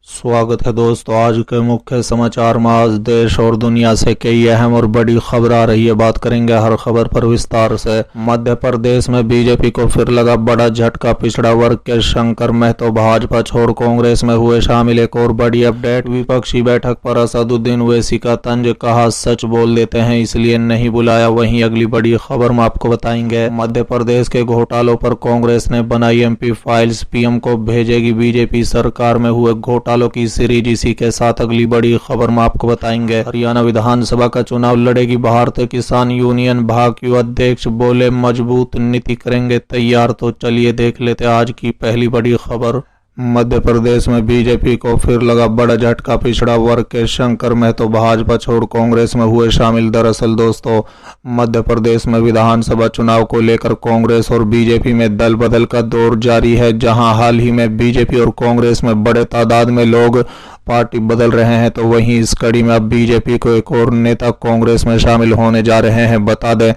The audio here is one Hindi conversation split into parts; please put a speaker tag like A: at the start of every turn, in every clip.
A: स्वागत है दोस्तों। आज के मुख्य समाचार में आज देश और दुनिया से कई अहम और बड़ी खबर आ रही है। बात करेंगे हर खबर पर विस्तार से। मध्य प्रदेश में बीजेपी को फिर लगा बड़ा झटका। पिछड़ा वर्ग के शंकर महतो भाजपा छोड़ कांग्रेस में हुए शामिल। एक और बड़ी अपडेट, विपक्षी बैठक पर असदुद्दीन ओवैसी का तंज, कहा सच बोल देते हैं इसलिए नहीं बुलाया। वहीं अगली बड़ी खबर में आपको बताएंगे। मध्य प्रदेश के घोटालों पर कांग्रेस ने बनाई एमपी फाइल्स, पीएम को भेजेगी बीजेपी। सरकार में हुए घोटालों की सीरीज, इसी के साथ अगली बड़ी खबर में आपको बताएंगे। हरियाणा विधानसभा का चुनाव लड़ेगी भारतीय किसान यूनियन। भाजपा अध्यक्ष बोले मजबूत नीति करेंगे तैयार। तो चलिए देख लेते आज की पहली बड़ी खबर। मध्य प्रदेश में बीजेपी को फिर लगा बड़ा झटका। पिछड़ा वर्ग के शंकर महतो भाजपा छोड़ कांग्रेस में हुए शामिल। दरअसल दोस्तों, मध्य प्रदेश में विधानसभा चुनाव को लेकर कांग्रेस और बीजेपी में दल बदल का दौर जारी है। जहां हाल ही में बीजेपी और कांग्रेस में बड़े तादाद में लोग पार्टी बदल रहे हैं, तो वहीं इस कड़ी में अब बीजेपी को एक और नेता कांग्रेस में शामिल होने जा रहे हैं। बता दें,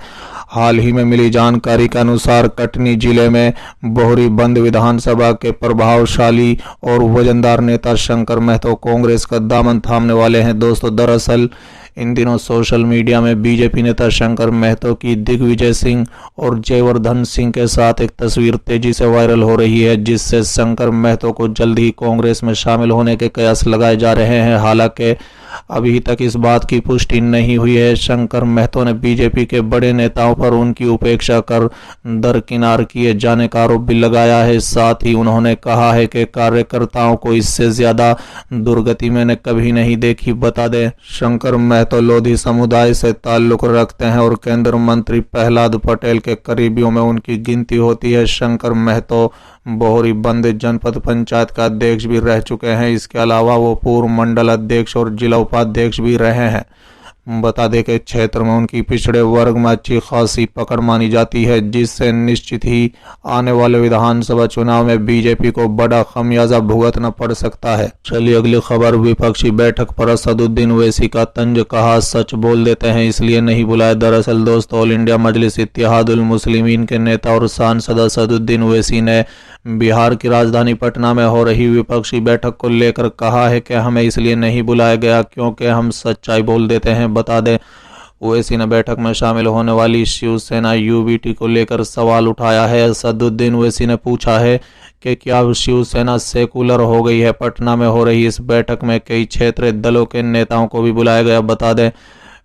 A: हाल ही में मिली जानकारी के अनुसार कटनी जिले में बोहरी बंद विधानसभा के प्रभावशाली और वजनदार नेता शंकर महतो कांग्रेस का दामन थामने वाले हैं। दोस्तों, दरअसल इन दिनों सोशल मीडिया में बीजेपी नेता शंकर महतो की दिग्विजय सिंह और जयवर्धन सिंह के साथ एक तस्वीर तेजी से वायरल हो रही है, जिससे शंकर महतो को जल्द ही कांग्रेस में शामिल होने के कयास लगाए जा रहे हैं। हालांकि अभी तक इस बात की पुष्टि नहीं हुई है। शंकर महतो ने बीजेपी के बड़े नेताओं पर उनकी उपेक्षा कर दरकिनार किए जाने का आरोप भी लगाया है। साथ ही उन्होंने कहा है कि कार्यकर्ताओं को इससे ज्यादा दुर्गति मैंने कभी नहीं देखी। बता दें, शंकर महतो लोधी समुदाय से ताल्लुक रखते हैं और केंद्र मंत्री प्रहलाद पटेल के करीबियों में उनकी गिनती होती है। शंकर महतो बोहरी बंद जनपद पंचायत का अध्यक्ष भी रह चुके हैं। इसके अलावा वो पूर्व मंडल अध्यक्ष और जिला उपाध्यक्ष भी रहे हैं। बता दें कि क्षेत्र में उनकी पिछड़े वर्ग में अच्छी खासी पकड़ मानी जाती है, जिससे निश्चित ही आने वाले विधानसभा चुनाव में बीजेपी को बड़ा खमियाजा भुगतना पड़ सकता है। चलिए अगली खबर। विपक्षी बैठक पर असदुद्दीन ओवैसी का तंज, कहा सच बोल देते हैं इसलिए नहीं बुलाया। दरअसल दोस्तों, ऑल इंडिया मजलिस इत्तेहादुल मुस्लिमीन के नेता और सांसद असदुद्दीन ओवैसी ने बिहार की राजधानी पटना में हो रही विपक्षी बैठक को लेकर कहा है कि हमें इसलिए नहीं बुलाया गया क्योंकि हम सच्चाई बोल देते हैं। बता दें, ओवैसी ने बैठक में शामिल होने वाली शिवसेना यूबीटी को लेकर सवाल उठाया है। असदुद्दीन ओवैसी ने पूछा है कि क्या शिवसेना सेकुलर हो गई है। पटना में हो रही इस बैठक में कई क्षेत्रीय दलों के नेताओं को भी बुलाया गया। बता दें,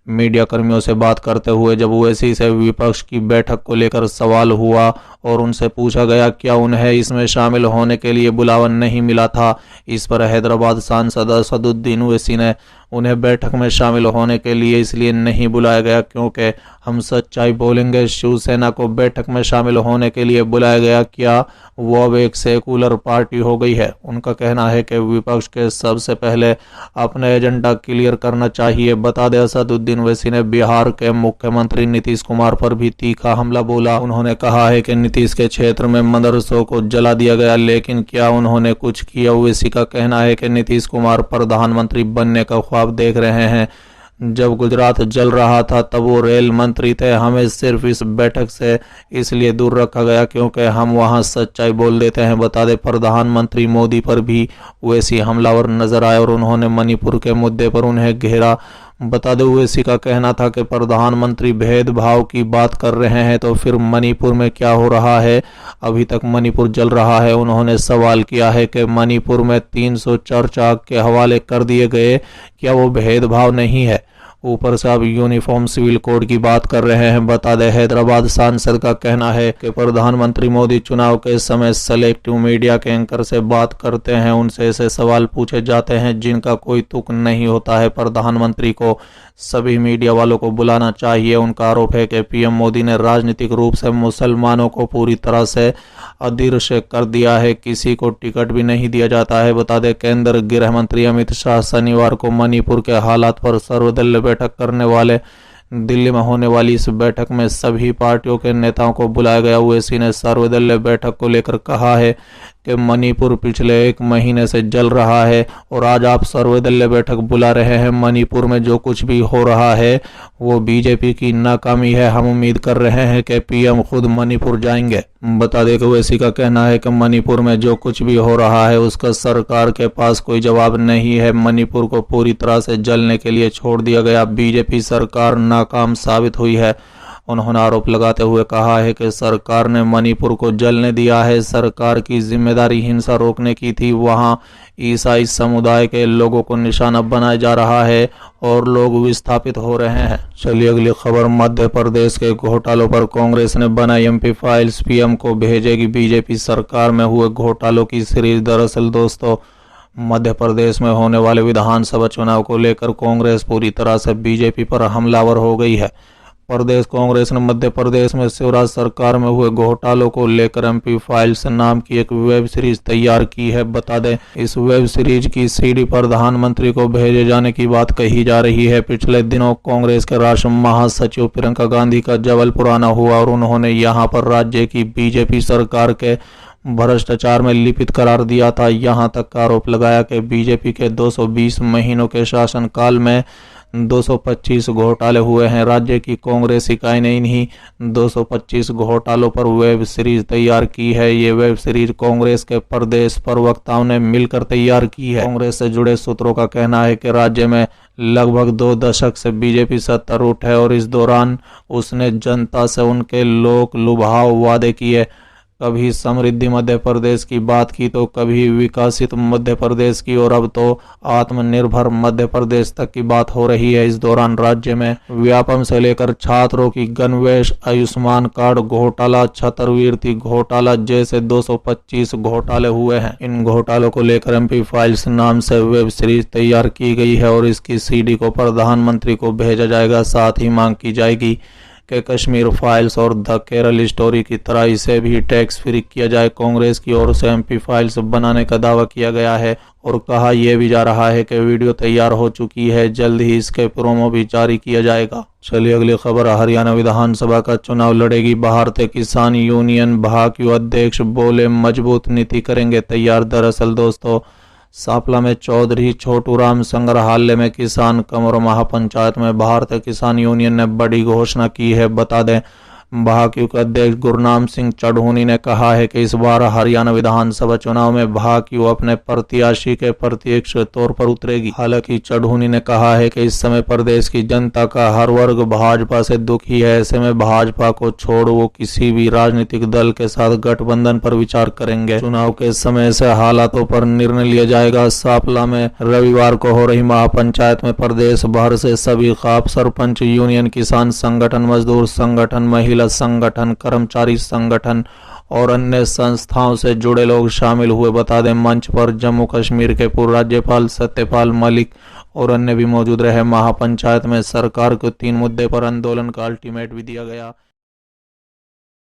A: मीडिया कर्मियों से बात करते हुए जब ओवैसी से विपक्ष की बैठक को लेकर सवाल हुआ और उनसे पूछा गया क्या उन्हें इसमें शामिल होने के लिए बुलावा नहीं मिला था, इस पर हैदराबाद सांसद असदुद्दीन ओवैसी ने उन्हें बैठक में शामिल होने के लिए इसलिए नहीं बुलाया गया क्योंकि हम सच्चाई बोलेंगे। शिवसेना को बैठक में शामिल होने के लिए बुलाया गया, क्या वो अब एक सेकुलर पार्टी हो गई है। उनका कहना है कि विपक्ष के सबसे पहले अपना एजेंडा क्लियर करना चाहिए। बता दें, असदुद्दीन ओवैसी ने बिहार के मुख्यमंत्री नीतीश कुमार पर भी तीखा हमला बोला। उन्होंने कहा है कि नीतीश के क्षेत्र में मदरसों को जला दिया गया, लेकिन क्या उन्होंने कुछ किया। ओवैसी का कहना है कि नीतीश कुमार प्रधानमंत्री बनने का ख्वाब देख रहे हैं। जब गुजरात जल रहा था तब वो रेल मंत्री थे। हमें सिर्फ इस बैठक से इसलिए दूर रखा गया क्योंकि हम वहां सच्चाई बोल देते हैं। बता दें, प्रधानमंत्री मोदी पर भी ओवैसी हमलावर नजर आए और उन्होंने मणिपुर के मुद्दे पर उन्हें घेरा। बता दें, ओवैसी का कहना था कि प्रधानमंत्री भेदभाव की बात कर रहे हैं तो फिर मणिपुर में क्या हो रहा है, अभी तक मणिपुर जल रहा है। उन्होंने सवाल किया है कि मणिपुर में 304 आग के हवाले कर दिए गए, क्या वो भेदभाव नहीं है। ऊपर से अब यूनिफॉर्म सिविल कोड की बात कर रहे हैं। बता दें, हैदराबाद सांसद का कहना है कि प्रधानमंत्री मोदी चुनाव के समय सेलेक्टिव मीडिया के एंकर से बात करते हैं, उनसे ऐसे सवाल पूछे जाते हैं जिनका कोई तुक नहीं होता है। प्रधानमंत्री को सभी मीडिया वालों को बुलाना चाहिए। उनका आरोप है कि पीएम मोदी ने राजनीतिक रूप से मुसलमानों को पूरी तरह से अदृश्य कर दिया है, किसी को टिकट भी नहीं दिया जाता है। बता दें, केंद्रीय गृह मंत्री अमित शाह शनिवार को मणिपुर के हालात पर सर्वदलीय बैठक करने वाले दिल्ली में होने वाली इस बैठक में सभी पार्टियों के नेताओं को बुलाया गया। ओवैसी ने सर्वदलीय बैठक को लेकर कहा है कि मणिपुर पिछले 1 महीने से जल रहा है और आज आप सर्वदलीय बैठक बुला रहे हैं। मणिपुर में जो कुछ भी हो रहा है वो बीजेपी की नाकामी है। हम उम्मीद कर रहे हैं कि पीएम खुद मणिपुर जाएंगे। बता दें कि ओवैसी का कहना है कि मणिपुर में जो कुछ भी हो रहा है उसका सरकार के पास कोई जवाब नहीं है। मणिपुर को पूरी तरह से जलने के लिए छोड़ दिया गया। बीजेपी सरकार नाकाम साबित हुई है। उन्होंने आरोप लगाते हुए कहा है कि सरकार ने मणिपुर को जलने दिया है। सरकार की जिम्मेदारी हिंसा रोकने की थी। वहां ईसाई समुदाय के लोगों को निशाना बनाया जा रहा है और लोग विस्थापित हो रहे हैं। चलिए अगली खबर। मध्य प्रदेश के घोटालों पर कांग्रेस ने बनाई एमपी फाइल्स, पीएम को भेजेगी बीजेपी। सरकार में हुए घोटालों की सीरीज। दरअसल दोस्तों, मध्य प्रदेश में होने वाले विधानसभा चुनाव को लेकर कांग्रेस पूरी तरह से बीजेपी पर हमलावर हो गई है। प्रदेश कांग्रेस ने मध्य प्रदेश में शिवराज सरकार में हुए घोटालों को लेकर एमपी फाइल्स नाम की एक वेब सीरीज तैयार की है। बता दें, इस वेब सीरीज की सीडी प्रधानमंत्री को भेजे जाने की बात कही जा रही है। पिछले दिनों कांग्रेस के राष्ट्रीय महासचिव प्रियंका गांधी का जबलपुर आना हुआ और उन्होंने यहां पर राज्य की बीजेपी सरकार के भ्रष्टाचार में लिपित करार दिया था। यहां तक का आरोप लगाया कि बीजेपी के 220 महीनों के शासनकाल में 225 घोटाले हुए हैं। राज्य की कांग्रेस इकाई ने इन्हीं 225 घोटालों पर वेब सीरीज तैयार की है। ये वेब सीरीज कांग्रेस के प्रदेश प्रवक्ताओं ने मिलकर तैयार की है। कांग्रेस से जुड़े सूत्रों का कहना है कि राज्य में लगभग 2 दशक से बीजेपी सत्ता रूठ है और इस दौरान उसने जनता से उनके लोक लुभाव वादे किए। कभी समृद्धि मध्य प्रदेश की बात की तो कभी विकसित मध्य प्रदेश की और अब तो आत्मनिर्भर मध्य प्रदेश तक की बात हो रही है। इस दौरान राज्य में व्यापम से लेकर छात्रों की गणवेश, आयुष्मान कार्ड घोटाला, छात्रवृत्ति घोटाला जैसे 225 घोटाले हुए हैं। इन घोटालों को लेकर एमपी फाइल्स नाम से वेब सीरीज तैयार की गई है और इसकी सीडी को प्रधानमंत्री को भेजा जाएगा। साथ ही मांग की जाएगी कि कश्मीर फाइल्स और द केरल स्टोरी की तरह इसे भी टैक्स फ्री किया जाए। कांग्रेस की ओर से एमपी फाइल्स बनाने का दावा किया गया है और कहा यह भी जा रहा है कि वीडियो तैयार हो चुकी है, जल्द ही इसके प्रोमो भी जारी किया जाएगा। चलिए अगली खबर। हरियाणा विधानसभा का चुनाव लड़ेगी भारतीय किसान यूनियन। भाजपा अध्यक्ष बोले मजबूत नीति करेंगे तैयार। दरअसल दोस्तों, सांपला में चौधरी छोटूराम संग्रहालय में किसान कमर महापंचायत में भारतीय किसान यूनियन ने बड़ी घोषणा की है। बता दें, भाजपा के अध्यक्ष गुरनाम सिंह चढ़ूनी ने कहा है कि इस बार हरियाणा विधानसभा चुनाव में भाजपा अपने प्रत्याशी के प्रत्यक्ष तौर पर उतरेगी। हालांकि चढ़ूनी ने कहा है कि इस समय प्रदेश की जनता का हर वर्ग भाजपा से दुखी है। ऐसे में भाजपा को छोड़ वो किसी भी राजनीतिक दल के साथ गठबंधन पर विचार करेंगे। चुनाव के समय से हालातों पर निर्णय लिया जाएगा। सांपला में रविवार को हो रही महापंचायत में प्रदेश भर से सभी खाप सरपंच, यूनियन, किसान संगठन, मजदूर संगठन, महिला संगठन, कर्मचारी संगठन और अन्य संस्थाओं से जुड़े लोग शामिल हुए। बता दें, मंच पर जम्मू कश्मीर के पूर्व राज्यपाल सत्यपाल मलिक और अन्य भी मौजूद रहे। महापंचायत में सरकार को 3 मुद्दे पर आंदोलन का अल्टीमेट भी दिया गया।